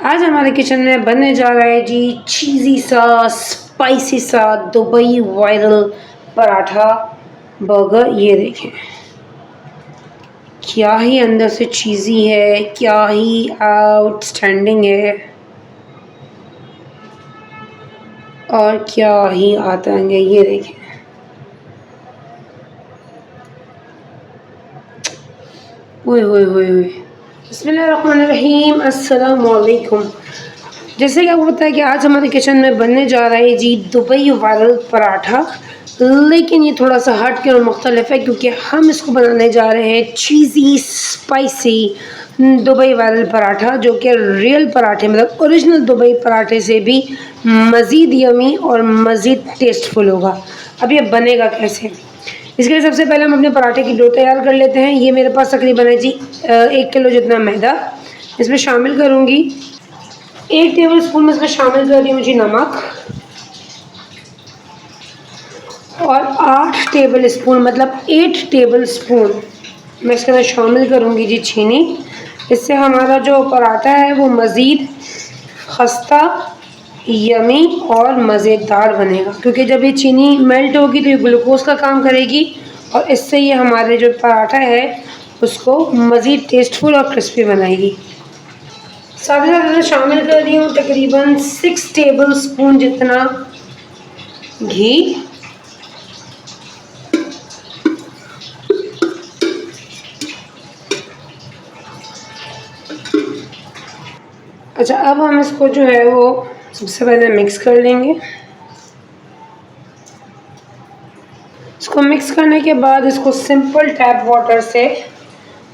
आज हमारे किचन में बनने जा रहा है जी चीज़ी सा स्पाइसी सा दुबई वायरल पराठा बर्गर। ये देखें क्या ही अंदर से चीज़ी है, क्या ही आउटस्टैंडिंग है और क्या ही आता है। ये देखें ओए ओए ओए ओए। बिस्मिल्लाहिर्रहमानिर्रहीम, अस्सलाम वालेकुम। जैसे कि आपको पता है कि आज हमारे किचन में बनने जा रहा है जी दुबई वायरल पराठा, लेकिन ये थोड़ा सा हट के और मुख्तलिफ है क्योंकि हम इसको बनाने जा रहे हैं चीज़ी स्पाइसी दुबई वायरल पराठा, जो कि रियल पराठे मतलब ओरिजिनल दुबई पराठे से भी मज़ीद यमी और मज़ीद टेस्टफुल होगा। अब ये बनेगा कैसे, इसके लिए सबसे पहले हम अपने पराठे की डो तैयार कर लेते हैं। ये मेरे पास तकरीबन है जी 1 किलो जितना मैदा। इसमें शामिल करूँगी 1 टेबल स्पून में इसमें शामिल कर रही हूँ जी नमक, और 8 टेबल स्पून मतलब 8 टेबल स्पून मैं इसके अंदर शामिल करूँगी जी चीनी। इससे हमारा जो पराठा है वो मज़ीद खस्ता यमी और मज़ेदार बनेगा, क्योंकि जब ये चीनी मेल्ट होगी तो ये ग्लूकोज का काम करेगी और इससे ये हमारे जो पराठा है उसको मज़ीद टेस्टफुल और क्रिस्पी बनाएगी। साथ ही साथ शामिल कर रही हूँ तकरीबन 6 टेबल स्पून जितना घी। अच्छा, अब हम इसको जो है वो सबसे पहले मिक्स कर लेंगे। इसको मिक्स करने के बाद इसको सिंपल टैप वाटर से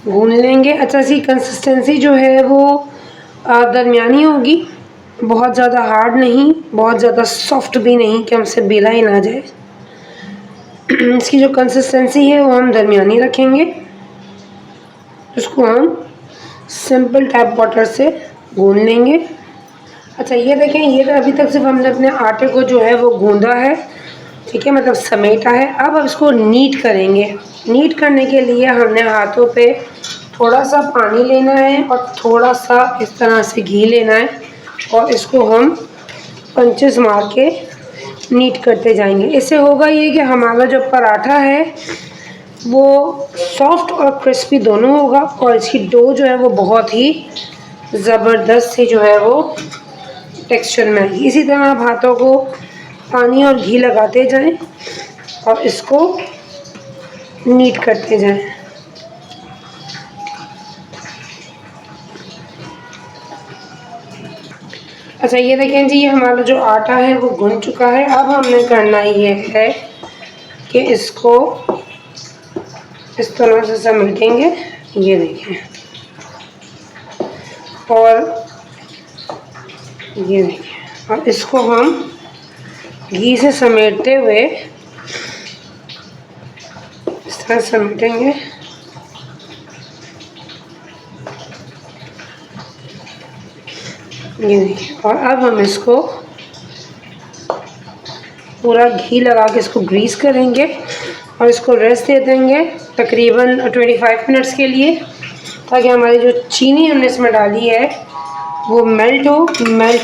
गूंद लेंगे। अच्छा, इसकी कंसिस्टेंसी जो है वो दरमियानी होगी, बहुत ज़्यादा हार्ड नहीं, बहुत ज़्यादा सॉफ्ट भी नहीं कि हमसे बेला ही ना जाए। इसकी जो कंसिस्टेंसी है वो हम दरमियानी रखेंगे। इसको हम सिंपल टैप वाटर से गूंद लेंगे। अच्छा, ये देखें, ये तो अभी तक सिर्फ हमने अपने आटे को जो है वो गूंदा है, ठीक है, मतलब समेटा है। अब इसको नीट करेंगे। नीट करने के लिए हमने हाथों पे थोड़ा सा पानी लेना है और थोड़ा सा इस तरह से घी लेना है और इसको हम पंचेस मार के नीट करते जाएंगे। इससे होगा ये कि हमारा जो पराठा है वो सॉफ्ट और क्रिस्पी दोनों होगा और इसकी डो जो है वो बहुत ही ज़बरदस्त सी जो है वो टेक्सचर में आएगी। इसी तरह आप हाथों को पानी और घी लगाते जाएं और इसको नीट करते जाएं। अच्छा, ये देखें जी, ये हमारा जो आटा है वो गूंद चुका है। अब हमने करना ये है कि इसको इस तरह से समेटेंगे, ये देखें, और ये देखें, और इसको हम घी से समेटते हुए इस तरह समेटेंगे। ये देखिए, और अब हम इसको पूरा घी लगा के इसको ग्रीस करेंगे और इसको रेस्ट दे देंगे तकरीबन 25 मिनट्स के लिए, ताकि हमारी जो चीनी हमने इसमें डाली है वो मेल्ट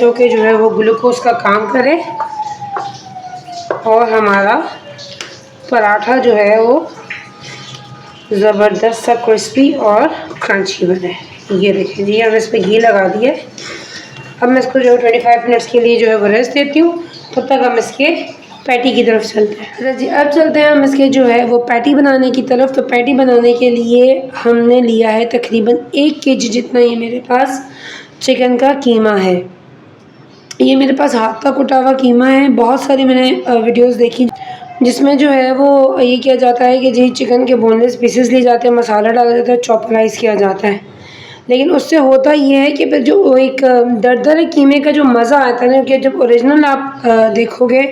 हो के जो है वो ग्लूकोज का काम करे और हमारा पराठा जो है वो ज़बरदस्त सा क्रिस्पी और क्रंची बने। ये देखिए जी, हमने इस पर घी लगा दिया। अब मैं इसको जो 25 मिनट्स के लिए जो है वो रेस्ट देती हूँ, तब तक हम इसके पैटी की तरफ चलते हैं। अच्छा जी, अब चलते हैं हम इसके जो है वो पैटी बनाने की तरफ। तो पैटी बनाने के लिए हमने लिया है तकरीबन 1 केजी जितना ये मेरे पास चिकन का कीमा है। ये मेरे पास हाथ का कुटा हुआ कीमा है। बहुत सारी मैंने वीडियोस देखी जिसमें जो है वो ये किया जाता है कि जी चिकन के बोनलेस पीसेस लिए जाते हैं, मसाला डाला जाता है, चॉपराइज़ किया जाता है, लेकिन उससे होता ये है कि फिर जो एक दरदरे कीमे का जो मज़ा आता है ना, कि जब ओरिजिनल आप देखोगे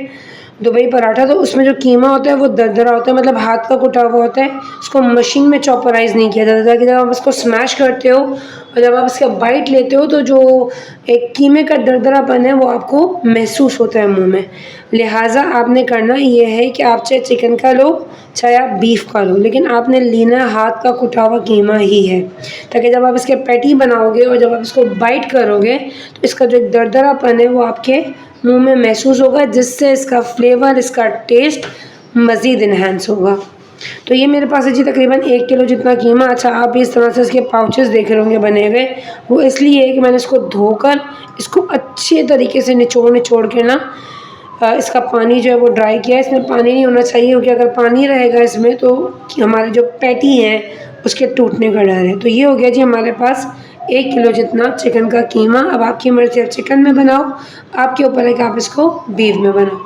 दुबई पराठा तो उसमें जो कीमा होता है वो दरदरा होता है, मतलब हाथ का कुटा हुआ होता है। उसको मशीन में चॉपराइज़ नहीं किया जाता, कि जब आप उसको स्मैश करते हो और जब आप इसका बाइट लेते हो तो जो एक कीमे का दरदरापन है वो आपको महसूस होता है मुंह में। लिहाजा आपने करना ये है कि आप चाहे चिकन का लो चाहे आप बीफ का लो, लेकिन आपने लेना हाथ का कुटा हुआ कीमा ही है, ताकि जब आप इसके पैटी बनाओगे और जब आप इसको बाइट करोगे तो इसका जो एक दरदरापन है वो आपके मुंह में महसूस होगा, जिससे इसका फ्लेवर, इसका टेस्ट मज़ीद इन्हेंस होगा। तो ये मेरे पास है जी तकरीबन 1 किलो जितना कीमा। अच्छा, आप इस तरह से इसके पाउचेस देख रहे होंगे बने हुए, वो इसलिए कि मैंने इसको धोकर इसको अच्छे तरीके से निचोड़ के ना इसका पानी जो है वो ड्राई किया है। इसमें पानी नहीं होना चाहिए, क्योंकि अगर पानी रहेगा इसमें तो हमारे जो पैटी हैं उसके टूटने का डर है। तो ये हो गया जी हमारे पास 1 किलो जितना चिकन का कीमा। अब आपकी मर्ज़ी, आप चिकन में बनाओ, आपके ऊपर है कि आप इसको बीफ में बनाओ।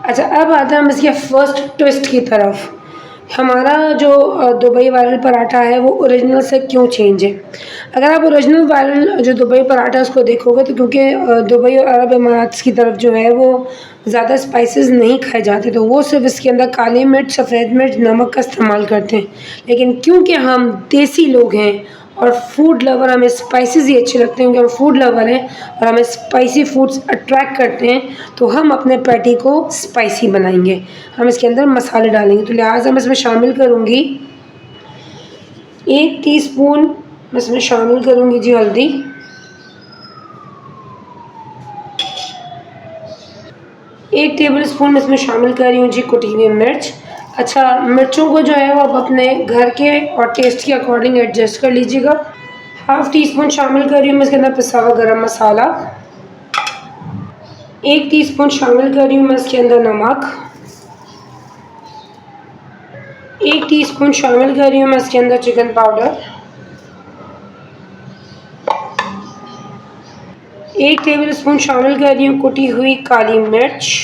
अच्छा, अब आते हैं हम इसके फर्स्ट ट्विस्ट की तरफ। हमारा जो दुबई वायरल पराठा है वो ओरिजिनल से क्यों चेंज है? अगर आप ओरिजिनल वायरल जो दुबई पराठा उसको देखोगे तो क्योंकि दुबई और अरब इमारात की तरफ जो है वो ज़्यादा स्पाइसेस नहीं खाए जाते, तो वो सिर्फ इसके अंदर काली मिर्च, सफ़ेद मिर्च, नमक का इस्तेमाल करते हैं। लेकिन क्योंकि हम देसी लोग हैं और फूड लवर, हमें स्पाइसेस ही अच्छे लगते हैं, क्योंकि हम फूड लवर हैं और हमें स्पाइसी फूड्स अट्रैक्ट करते हैं, तो हम अपने पैटी को स्पाइसी बनाएंगे। हम इसके अंदर मसाले डालेंगे, तो लिहाजा मैं इसमें शामिल करूँगी 1 टीस्पून, मैं इसमें शामिल करूँगी जी हल्दी, 1 टेबल स्पून में इसमें शामिल कर रही हूँ जी कुटी हुई मिर्च। अच्छा, मिर्चों को जो है वो आप अपने घर के और टेस्ट के अकॉर्डिंग एडजस्ट कर लीजिएगा। 1/2 टीस्पून शामिल कर रही हूँ मैं इसके अंदर पिसा हुआ गरम मसाला, 1 टीस्पून शामिल कर रही हूँ मैं इसके अंदर नमक, 1 टीस्पून शामिल कर रही हूँ मैं इसके अंदर चिकन पाउडर, 1 टेबल स्पून शामिल कर रही हूँ कुटी हुई काली मिर्च,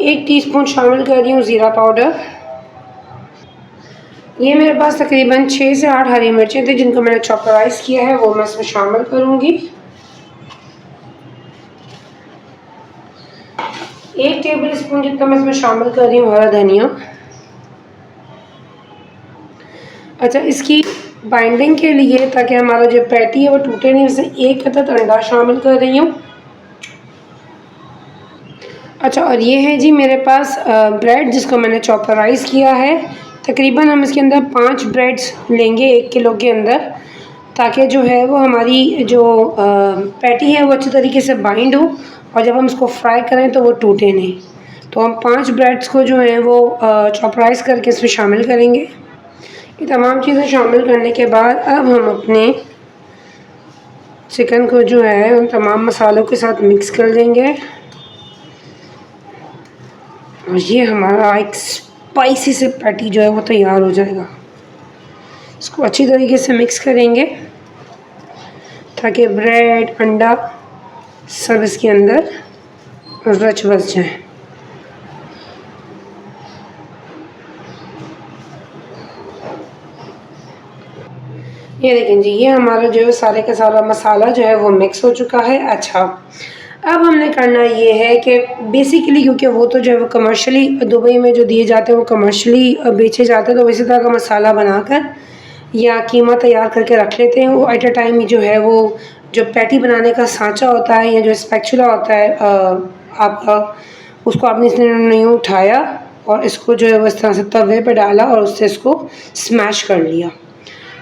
1 टीस्पून शामिल कर रही हूँ ज़ीरा पाउडर। ये मेरे पास तकरीबन 6 से 8 हरी मिर्चें थी जिनको मैंने चॉपराइज़ किया है, वो मैं इसमें शामिल करूँगी। 1 टेबल स्पून जितना मैं इसमें शामिल कर रही हूँ हरा धनिया। अच्छा, इसकी बाइंडिंग के लिए, ताकि हमारा जो पैटी है वो टूटे नहीं, उसे 1 अदद अंडा शामिल कर रही हूँ। अच्छा, और ये है जी मेरे पास ब्रेड जिसको मैंने चॉपराइज़ किया है। तकरीबन हम इसके अंदर 5 ब्रेड्स लेंगे 1 किलो के अंदर, ताकि जो है वो हमारी जो पैटी है वो अच्छी तरीके से बाइंड हो और जब हम इसको फ्राई करें तो वो टूटे नहीं। तो हम 5 ब्रेड्स को जो है वो चॉपराइज़ करके इसमें शामिल करेंगे। ये तमाम चीज़ें शामिल करने के बाद अब हम अपने चिकन को जो है उन तमाम मसालों के साथ मिक्स कर देंगे और ये हमारा एक स्पाइसी से पैटी जो है वो तैयार हो जाएगा। इसको अच्छी तरीके से मिक्स करेंगे ताकि ब्रेड, अंडा सब इसके अंदर रच बस जाए। ये देखें जी, ये हमारा जो है सारे का सारा मसाला जो है वो मिक्स हो चुका है। अच्छा, अब हमने करना ये है कि बेसिकली क्योंकि वो तो जो है वो कमर्शियली दुबई में जो दिए जाते हैं वो कमर्शियली बेचे जाते हैं, तो इसी तरह का मसाला बनाकर या कीमा तैयार करके रख लेते हैं। वो एट अ टाइम जो है वो जो पैटी बनाने का सांचा होता है या जो स्पैचुला होता है आपका, उसको आपने इसने नहीं उठाया और इसको जो है वो इस तरह से तवे पे डाला और उससे इसको स्मैश कर लिया,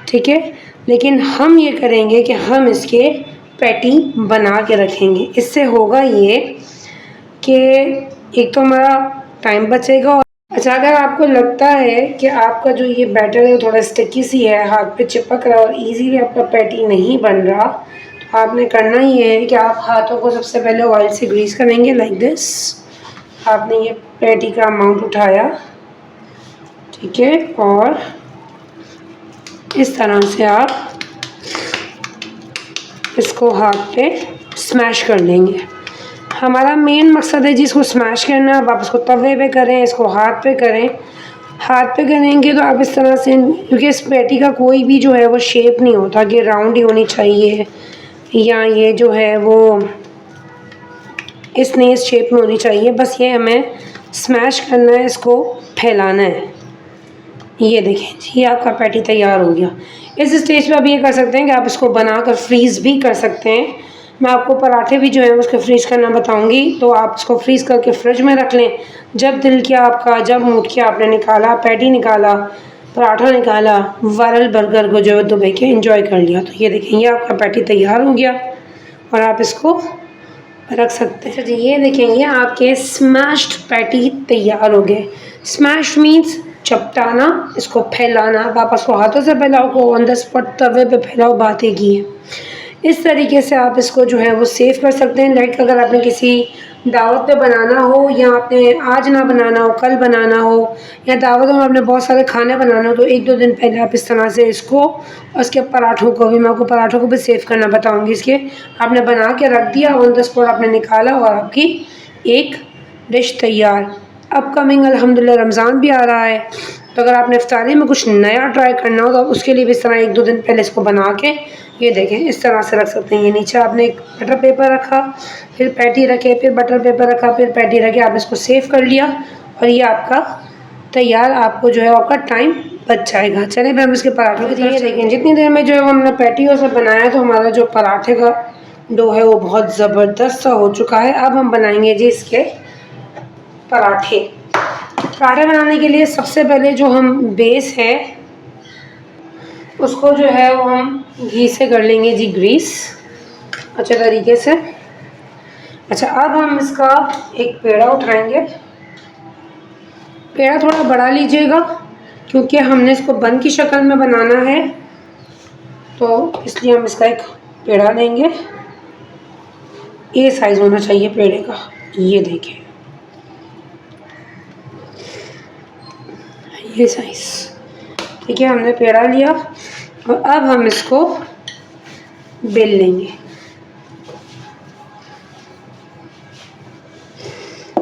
ठीक है। लेकिन हम ये करेंगे कि हम इसके पैटी बना के रखेंगे। इससे होगा ये कि एक तो हमारा टाइम बचेगा। अच्छा, अगर आपको लगता है कि आपका जो ये बैटर है थोड़ा स्टिकी सी है, हाथ पे चिपक रहा है और इजीली आपका पैटी नहीं बन रहा, तो आपने करना ये है कि आप हाथों को सबसे पहले ऑयल से ग्रीस करेंगे लाइक दिस। आपने ये पैटी का अमाउंट उठाया, ठीक है, और इस तरह से आप इसको हाथ पे स्मैश कर लेंगे। हमारा मेन मकसद है जिसको स्मैश करना है। अब आप इसको तवे पे करें, इसको हाथ पे करें। हाथ पे करेंगे तो आप इस तरह से, क्योंकि इस पैटी का कोई भी जो है वो शेप नहीं होता कि राउंड ही होनी चाहिए या ये जो है वो इस शेप में होनी चाहिए। बस ये हमें स्मैश करना है, इसको फैलाना है। ये देखें जी, ये आपका पैटी तैयार हो गया। इस स्टेज पे आप ये कर सकते हैं कि आप इसको बनाकर फ्रीज़ भी कर सकते हैं, मैं आपको पराठे भी जो है उसको फ्रीज़ करना बताऊंगी, तो आप इसको फ्रीज़ करके फ्रिज में रख लें। जब दिल किया आपका, जब मूड किया, आपने निकाला, पैटी निकाला, पराठा निकाला, वायरल बर्गर को जो है दुबई के एंजॉय कर लिया। तो ये देखें, ये आपका पैटी तैयार हो गया और आप इसको रख सकते हैं। जी ये देखेंगे आपके स्मैश्ड पैटी तैयार हो गए। स्मैश मीन्स चपटाना, इसको फैलाना। आप आपस को हाथों से फैलाओ को ऑन द स्पॉट तवे पे फैलाओ, बात एक ही है। इस तरीके से आप इसको जो है वो सेव कर सकते हैं। लाइक अगर आपने किसी दावत पे बनाना हो, या आपने आज ना बनाना हो, कल बनाना हो, या दावतों में आपने बहुत सारे खाने बनाना हो, तो 1-2 दिन पहले आप इस तरह से इसको और इसके पराठों को भी, मैं आपको पराठों को भी सेव करना बताऊंगी। इसके आपने बना के रख दिया, ऑन द स्पॉट आपने निकाला और आपकी एक डिश तैयार। अपकमिंग अल्हम्दुलिल्लाह रमज़ान भी आ रहा है, तो अगर आपने इफ्तारी में कुछ नया ट्राई करना हो तो आप उसके लिए भी इस तरह 1-2 दिन पहले इसको बना के ये देखें इस तरह से रख सकते हैं। ये नीचे आपने एक बटर पेपर रखा, फिर पैटी रखे, फिर बटर पेपर रखा, फिर पैटी रखे, आप इसको सेव कर लिया और ये आपका तैयार। आपको जो है आपका टाइम बच जाएगा। चलिए फिर हम इसके पराठे की तरफ देखें। जितनी देर में जो है हमने पैटियों से बनाया, तो हमारा जो पराठे का डो है वो बहुत ज़बरदस्त सा हो चुका है। अब हम बनाएंगे जी इसके पराठे। पराठे बनाने के लिए सबसे पहले जो हम बेस है उसको जो है वो हम घी से कर लेंगे जी ग्रीस अच्छे तरीके से। अच्छा, अब हम इसका एक पेड़ा उठाएंगे। पेड़ा थोड़ा बड़ा लीजिएगा क्योंकि हमने इसको बन की शक्ल में बनाना है, तो इसलिए हम इसका एक पेड़ा लेंगे। ये साइज़ होना चाहिए पेड़े का, ये देखें ये साइज़। ठीक है, हमने पेड़ा लिया और अब हम इसको बेल लेंगे।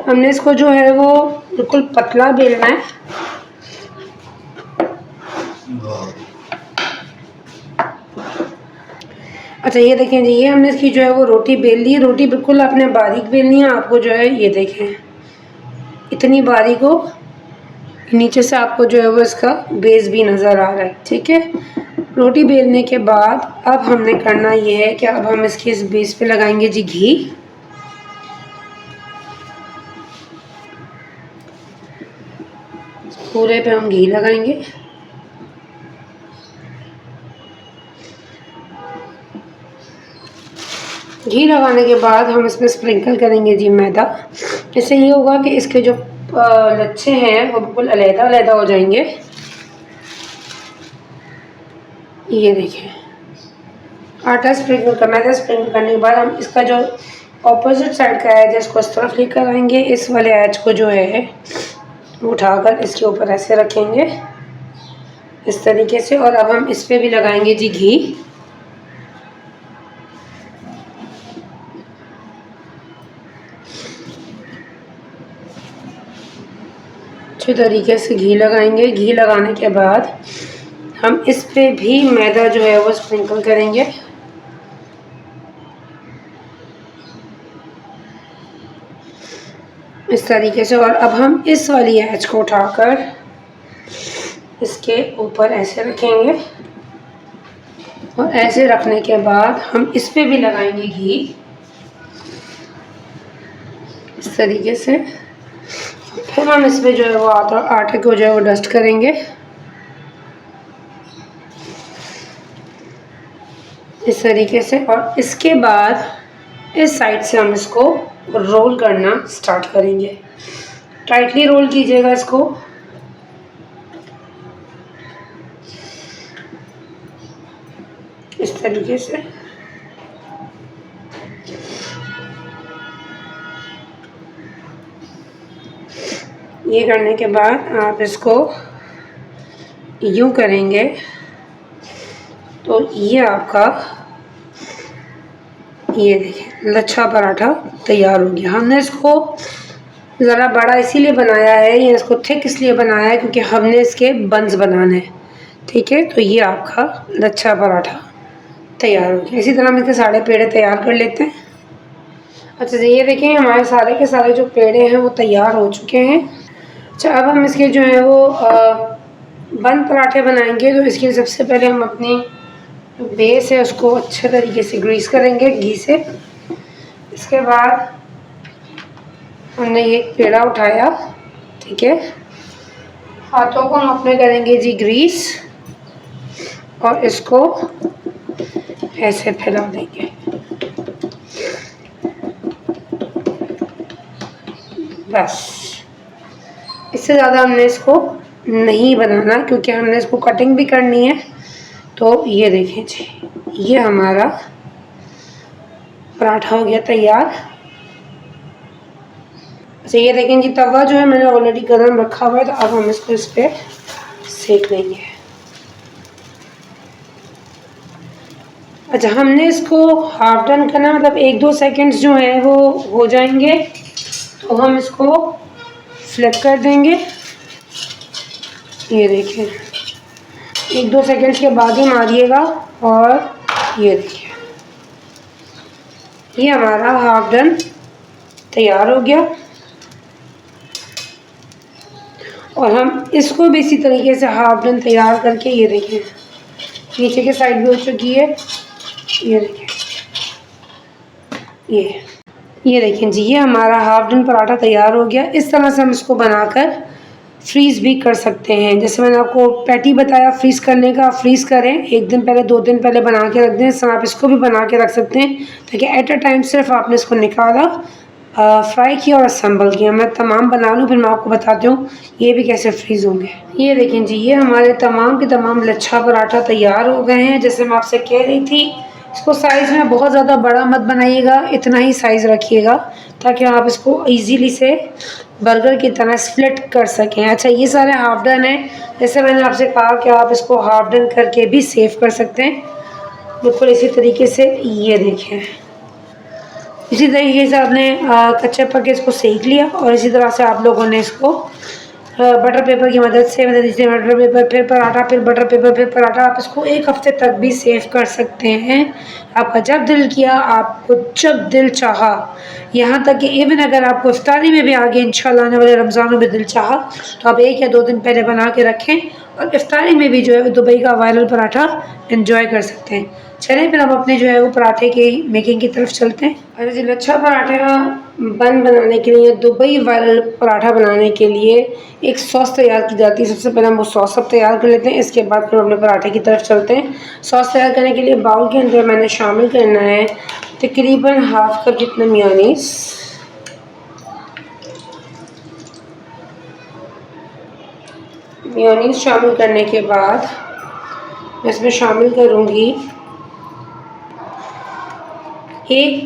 हमने इसको जो है वो बिल्कुल पतला बेलना है। अच्छा ये देखें जी, ये हमने इसकी जो है वो रोटी बेल ली है। रोटी बिल्कुल आपने बारीक बेलनी है। आपको जो है ये देखें इतनी बारीक हो, नीचे से आपको जो है वो इसका बेस भी नज़र आ रहा है। ठीक है, रोटी बेलने के बाद अब हमने करना ये है कि अब हम इसके इस बेस पे लगाएंगे जी घी। पूरे पे हम घी लगाएंगे। घी लगाने के बाद हम इसमें स्प्रिंकल करेंगे जी मैदा। इससे ये होगा कि इसके जो लच्छे हैं वो बिल्कुल अलग-अलग हो जाएंगे। ये देखिए, आटा स्प्रिंकल का, मैदा स्प्रिंकल करने के बाद हम इसका जो ऑपोजिट साइड का एज है इसको इस तरफ लेकर आएंगे। इस वाले एज को जो है उठाकर इसके ऊपर ऐसे रखेंगे इस तरीके से, और अब हम इस पे भी लगाएंगे जी घी। अच्छे तरीके से घी लगाएंगे। घी लगाने के बाद हम इस पे भी मैदा जो है वो स्प्रिंकल करेंगे। इस तरीके से, और अब हम इस वाली एज को उठाकर इसके ऊपर ऐसे रखेंगे, और ऐसे रखने के बाद हम इस पे भी लगाएंगे घी इस तरीके से। फिर हम इस पे जो है वो आटे को जो है वो डस्ट करेंगे इस तरीके से, और इसके बाद इस साइड से हम इसको रोल करना स्टार्ट करेंगे। टाइटली रोल कीजिएगा इसको। इस तरीके से ये करने के बाद आप इसको यूं करेंगे तो ये आपका ये देखिए लच्छा पराठा तैयार हो गया। हमने इसको ज़रा बड़ा इसीलिए बनाया है, या इसको थिक इसलिए बनाया है क्योंकि हमने इसके बंस बनाने हैं। ठीक है, तो ये आपका लच्छा पराठा तैयार हो गया। इसी तरह हम इसके सारे पेड़े तैयार कर लेते हैं। अच्छा जी, ये देखें हमारे सारे के सारे जो पेड़े हैं वो तैयार हो चुके हैं। अच्छा, अब हम इसके जो है वो बन पराठे बनाएंगे। तो इसके लिए सबसे पहले हम अपनी बेस है उसको अच्छे तरीके से ग्रीस करेंगे घी से। इसके बाद हमने ये पेड़ा उठाया, ठीक है, हाथों को हम अपने करेंगे जी ग्रीस और इसको ऐसे फैला देंगे। बस इससे ज़्यादा हमने इसको नहीं बनाना क्योंकि हमने इसको कटिंग भी करनी है। तो ये देखें जी, ये हमारा पराठा हो गया तैयार। अच्छा ये देखें जी, तवा जो है मैंने ऑलरेडी गर्म रखा हुआ है, तो अब हम इसको इस पर सेक लेंगे। अच्छा हमने इसको हाफ डन करना, मतलब 1-2 सेकंड्स जो है वो हो जाएंगे तो हम इसको फ्लिप कर देंगे। ये देखिए 1-2 सेकंड्स के बाद ही मारिएगा और ये देखिए ये हमारा हाफ डन तैयार हो गया। और हम इसको भी इसी तरीके से हाफ डन तैयार करके, ये देखिए नीचे के साइड भी हो चुकी है। ये देखिए ये देखिए जी, ये हमारा हाफ डन पराठा तैयार हो गया। इस तरह से हम इसको बनाकर फ्रीज़ भी कर सकते हैं। जैसे मैंने आपको पैटी बताया फ्रीज़ करने का, फ्रीज़ करें 1 दिन पहले 2 दिन पहले बना के रख दें। इस तरह आप इसको भी बना के रख सकते हैं ताकि एट अ टाइम सिर्फ आपने इसको निकाला, फ्राई किया और असम्बल किया। मैं तमाम बना लूँ फिर मैं आपको बताती हूँ ये भी कैसे फ्रीज़ होंगे। ये देखें जी, ये हमारे तमाम के तमाम लच्छा पराठा तैयार हो गए हैं। जैसे मैं आपसे कह रही थी, इसको साइज़ में बहुत ज़्यादा बड़ा मत बनाइएगा, इतना ही साइज़ रखिएगा ताकि आप इसको इजीली से बर्गर की तरह स्प्लिट कर सकें। अच्छा ये सारे हाफ डन हैं। जैसे मैंने आपसे कहा कि आप इसको हाफ डन करके भी सेव कर सकते हैं, बिल्कुल इसी तरीके से। ये देखें इसी तरीके से आपने कच्चे पक्के इसको सेक लिया और इसी तरह से आप लोगों ने इसको बटर पेपर की मदद से, मतलब जैसे बटर पेपर फिर पराठा फिर बटर पेपर फिर पराठा, आप इसको 1 हफ्ते तक भी सेव कर सकते हैं। आपका जब दिल किया, आपको जब दिल चाहा, यहाँ तक कि इवन अगर आपको इफ्तारी में भी आगे इंशाल्लाह आने वाले रमज़ानों में दिल चाहा तो आप 1 या 2 दिन पहले बना के रखें और इफ्तारी में भी जो है वो दुबई का वायरल पराठा एंजॉय कर सकते हैं। चलें फिर हम अपने जो है वो पराठे की मेकिंग की तरफ चलते हैं। अरे जी, लच्छा पराठे का बन बनाने के लिए, दुबई वायरल पराठा बनाने के लिए एक सॉस तैयार की जाती है। सबसे पहले हम वो सॉस सब तैयार कर लेते हैं, इसके बाद फिर अपने पराठे की तरफ चलते हैं। सॉस तैयार करने के लिए बाउल के अंदर मैंने शामिल करना है तकरीबन हाफ कप जितना मेयोनीज़, मेयोनीज़ शामिल करने के बाद मैं इसमें शामिल करूँगी 1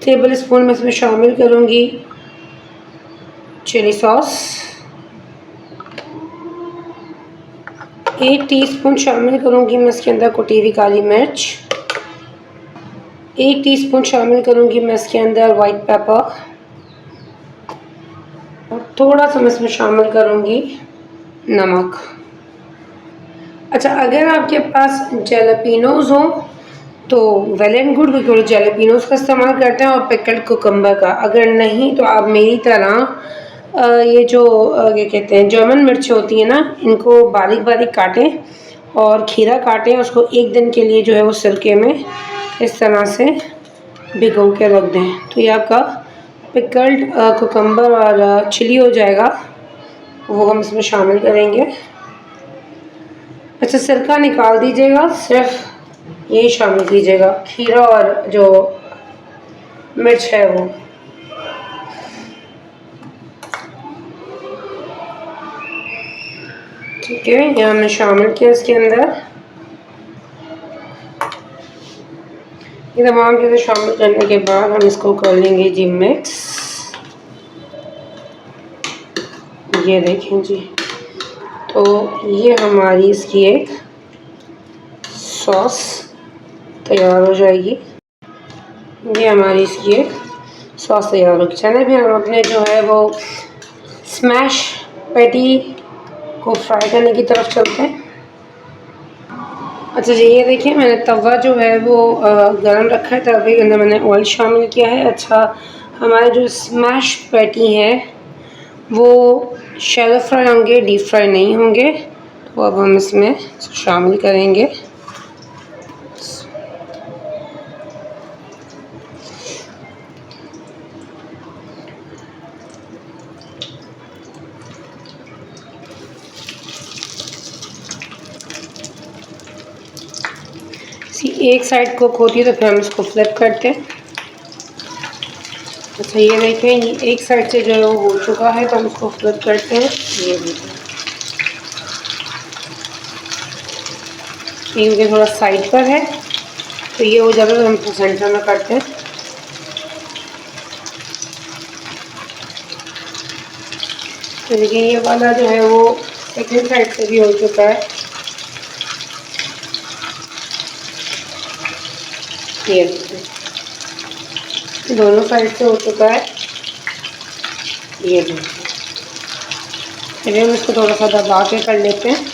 टेबल स्पून में इसमें शामिल करूँगी चिली सॉस, 1 टीस्पून शामिल करूँगी मैं इसके अंदर कुटी हुई काली मिर्च, 1 टीस्पून शामिल करूँगी मैं इसके अंदर वाइट पेपर और थोड़ा सा मैं इसमें शामिल करूँगी नमक। अच्छा अगर आपके पास जैलापिनोज़ हो तो वेल एंड गुड, क्योंकि जैलापिनोज़ का इस्तेमाल करते हैं और पिकल्ड कुकम्बर का। अगर नहीं तो आप मेरी तरह ये जो क्या कहते हैं जर्मन मिर्च होती है ना, इनको बारीक बारीक काटें और खीरा काटें, उसको 1 दिन के लिए जो है वो सिरके में इस तरह से भिगो के रख दें तो ये आपका पिकल्ड कुकम्बर और चिली हो जाएगा, वो हम इसमें शामिल करेंगे। अच्छा सिरका निकाल दीजिएगा, सिर्फ यही शामिल कीजिएगा, खीरा और जो मिर्च है वो। ठीक है, ये हमने शामिल किया इसके अंदर। ये तमाम चीज़ें शामिल करने के बाद हम इसको कर लेंगे जी मिक्स। ये देखें जी, तो ये हमारी इसकी एक सॉस तैयार हो जाएगी। ये हमारी इसकी एक सॉस तैयार होगी। चलें फिर हम अपने जो है वो स्मैश पैटी को फ्राई करने की तरफ चलते हैं। अच्छा जी, ये देखिए मैंने तवा जो है वो गरम रखा है, तवे के अंदर मैंने ऑयल शामिल किया है। अच्छा हमारे जो स्मैश पैटी है वो शैलो फ्राई होंगे, डीप फ्राई नहीं होंगे। तो अब हम इसमें शामिल करेंगे। एक साइड कुक होती है तो फिर हम इसको फ्लिप करते हैं। अच्छा ये देखें, ये एक साइड से जो है वो हो चुका है तो हम इसको फ्लिप करते हैं। ये देखें, ये थोड़ा साइड पर है तो ये हो जाता है तो हम इसको सेंटर में करते हैं। तो देखिए ये वाला जो है वो सेकंड साइड से भी हो चुका है। ये देखिए दोनों साइड से हो चुका है। ये देखिए, चलिए हम इसको थोड़ा सा दबा के कर लेते हैं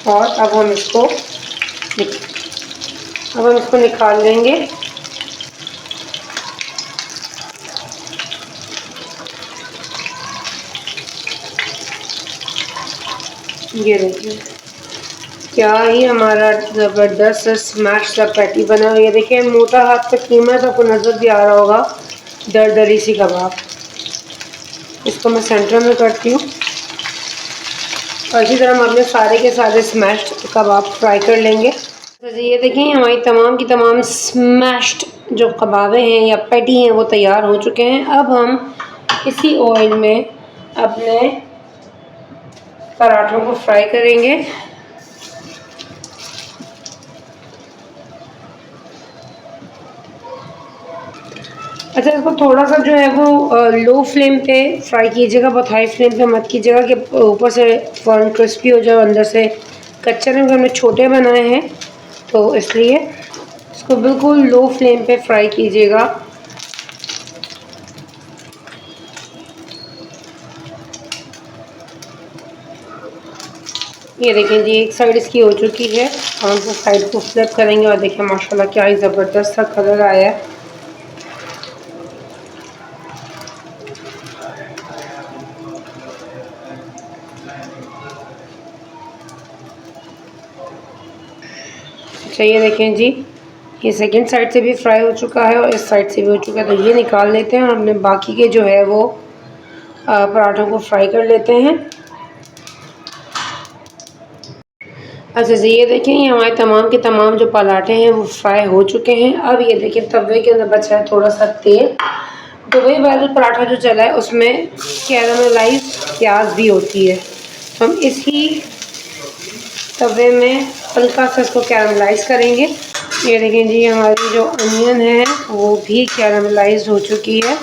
और अब हम इसको निकाल लेंगे। ये देखिए क्या ही हमारा ज़बरदस्त स्मैश सा पैटी बना। ये देखिए मोटा हाथ पे कीमत आपको नज़र भी आ रहा होगा, दरदरी सी कबाब। इसको मैं सेंटर में करती हूँ और इसी तरह हम अपने सारे के सारे स्मैश्ड कबाब फ्राई कर लेंगे। तो ये देखिए हमारी तमाम की तमाम स्मैश्ड जो कबाबें हैं या पैटी हैं वो तैयार हो चुके हैं। अब हम इसी ऑयल में अपने पराठों को फ्राई करेंगे। अच्छा इसको थोड़ा सा जो है वो लो फ्लेम पे फ्राई कीजिएगा, बहुत हाई फ्लेम पे मत कीजिएगा कि ऊपर से फ़ौरन क्रिस्पी हो जाए, अंदर से कच्चा नहीं। हमने छोटे बनाए हैं तो इसलिए इसको बिल्कुल लो फ्लेम पे फ्राई कीजिएगा। ये देखें जी एक साइड इसकी हो चुकी है और हम साइड को फ्लिप करेंगे और देखें माशाल्लाह क्या ही ज़बरदस्त सा कलर आया है। अच्छा ये देखें जी ये सेकंड साइड से भी फ्राई हो चुका है और इस साइड से भी हो चुका है। तो ये निकाल लेते हैं और हमने बाकी के जो है वो पराठों को फ्राई कर लेते हैं। अच्छा जी ये देखें ये हमारे तमाम के तमाम जो पराठे हैं वो फ्राई हो चुके हैं। अब ये देखें तवे के अंदर बचा है थोड़ा सा तेल। दुबई वाला पराठा जो चला है उसमें कैरामलाइज प्याज भी होती है, तो हम इसी तवे में हल्का सा इसको कैरामलाइज करेंगे। ये देखें जी हमारी जो अनियन है वो भी कैरामलाइज हो चुकी है।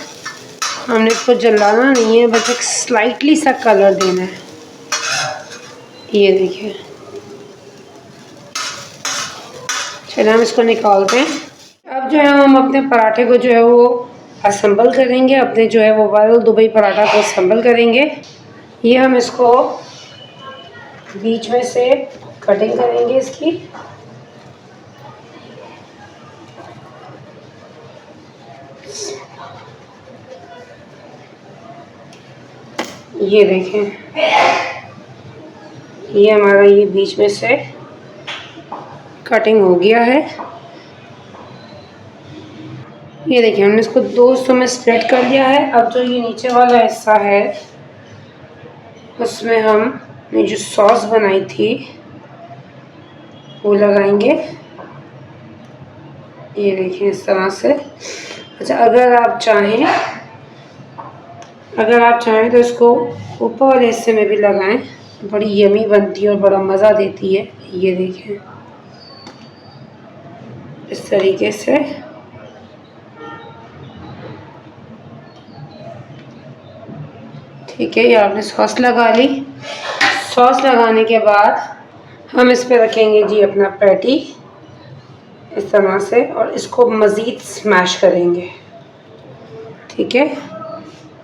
हमने इसको जलाना नहीं है, बस एक स्लाइटली सा कलर देना है। ये देखिए, चलिए हम इसको निकालते हैं। अब जो है हम अपने पराठे को जो है वो असम्बल करेंगे, अपने जो है वो वाइल दुबई पराठा को असम्बल करेंगे। ये हम इसको बीच में से कटिंग करेंगे इसकी। ये देखें ये हमारा ये बीच में से कटिंग हो गया है। ये देखिए हमने इसको दो हिस्सों में स्प्लिट कर दिया है। अब जो ये नीचे वाला हिस्सा है उसमें हम ने जो सॉस बनाई थी वो लगाएंगे। ये देखिए इस तरह से। अच्छा अगर आप चाहें तो इसको ऊपर वाले हिस्से में भी लगाएं, बड़ी यमी बनती है और बड़ा मज़ा देती है। ये देखें इस तरीके से। ठीक है, ये आपने सॉस लगा ली। सॉस लगाने के बाद हम इस पे रखेंगे जी अपना पैटी इस तरह से और इसको मज़ीद स्मैश करेंगे। ठीक है,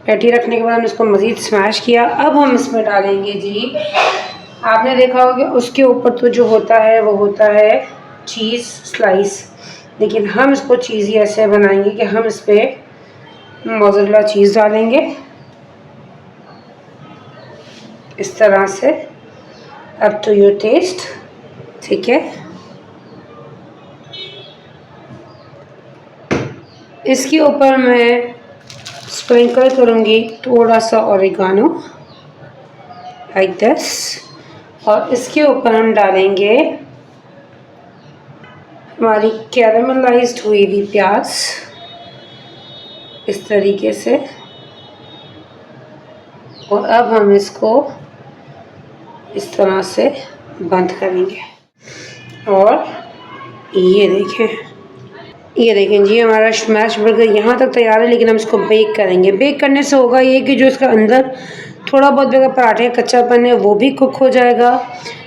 पैटी रखने के बाद हमने इसको मज़ीद स्मैश किया। अब हम इसमें डालेंगे जी, आपने देखा होगा उसके ऊपर तो जो होता है वो होता है चीज़ स्लाइस, लेकिन हम इसको चीज़ी ऐसे बनाएंगे कि हम इस पर मोज़रेला चीज़ डालेंगे इस तरह से। Up to your taste. ठीक है, इसके ऊपर मैं स्प्रिंकल करूँगी थोड़ा सा ऑरिगानो लाइक दिस और इसके ऊपर हम डालेंगे हमारी कैरामलाइज्ड हुई हुई प्याज इस तरीके से, और अब हम इसको इस तरह से बंद करेंगे। और ये देखें जी, हमारा स्मैश बर्गर यहाँ तक तैयार है, लेकिन हम इसको बेक करेंगे। बेक करने से होगा ये कि जो इसका अंदर थोड़ा बहुत भी अगर पराठे का कच्चापन है वो भी कुक हो जाएगा।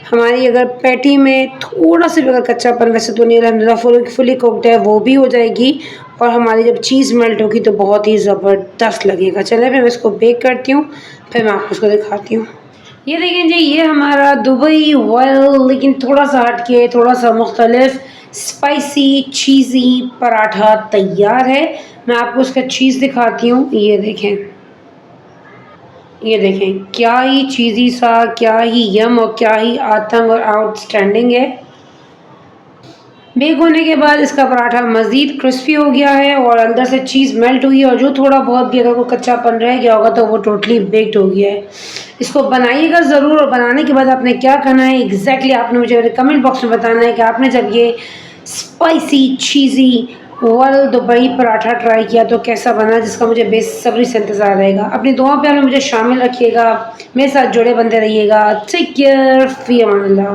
हमारी अगर पैटी में थोड़ा सा भी अगर कच्चापन, वैसे तो नहीं अल्हम्दुलिल्लाह फुली कुकड है, वो भी हो जाएगी। और हमारी जब चीज़ मेल्ट होगी तो बहुत ही ज़बरदस्त लगेगा। चलिए फिर मैं इसको बेक करती हूँ, फिर मैं आपको उसको दिखाती हूँ। ये देखें जी, ये हमारा दुबई रॉयल लेकिन थोड़ा सा हटके, थोड़ा सा मुख्तलिफ स्पाइसी चीज़ी पराठा तैयार है। मैं आपको उसका चीज़ दिखाती हूँ। ये देखें क्या ही चीज़ी सा, क्या ही यम और क्या ही आतंक और आउटस्टैंडिंग है। बेक होने के बाद इसका पराठा मज़ीद क्रिस्पी हो गया है और अंदर से चीज़ मेल्ट हुई है, और जो थोड़ा बहुत भी अगर वो कच्चापन रह गया होगा तो वो टोटली बेक्ड हो गया है। इसको बनाइएगा ज़रूर, और बनाने के बाद आपने क्या करना है एग्जैक्टली आपने मुझे मेरे कमेंट बॉक्स में बताना है कि आपने जब ये स्पाइसी चीज़ी वर्ल्ड दुबई पराठा ट्राई किया तो कैसा बना, जिसका मुझे बेसब्री से इंतज़ार रहेगा। अपनी दुआ पे मुझे शामिल रखिएगा, मेरे साथ जुड़े बनते रहिएगा। टेक केयर, फ़ी अमान अल्लाह।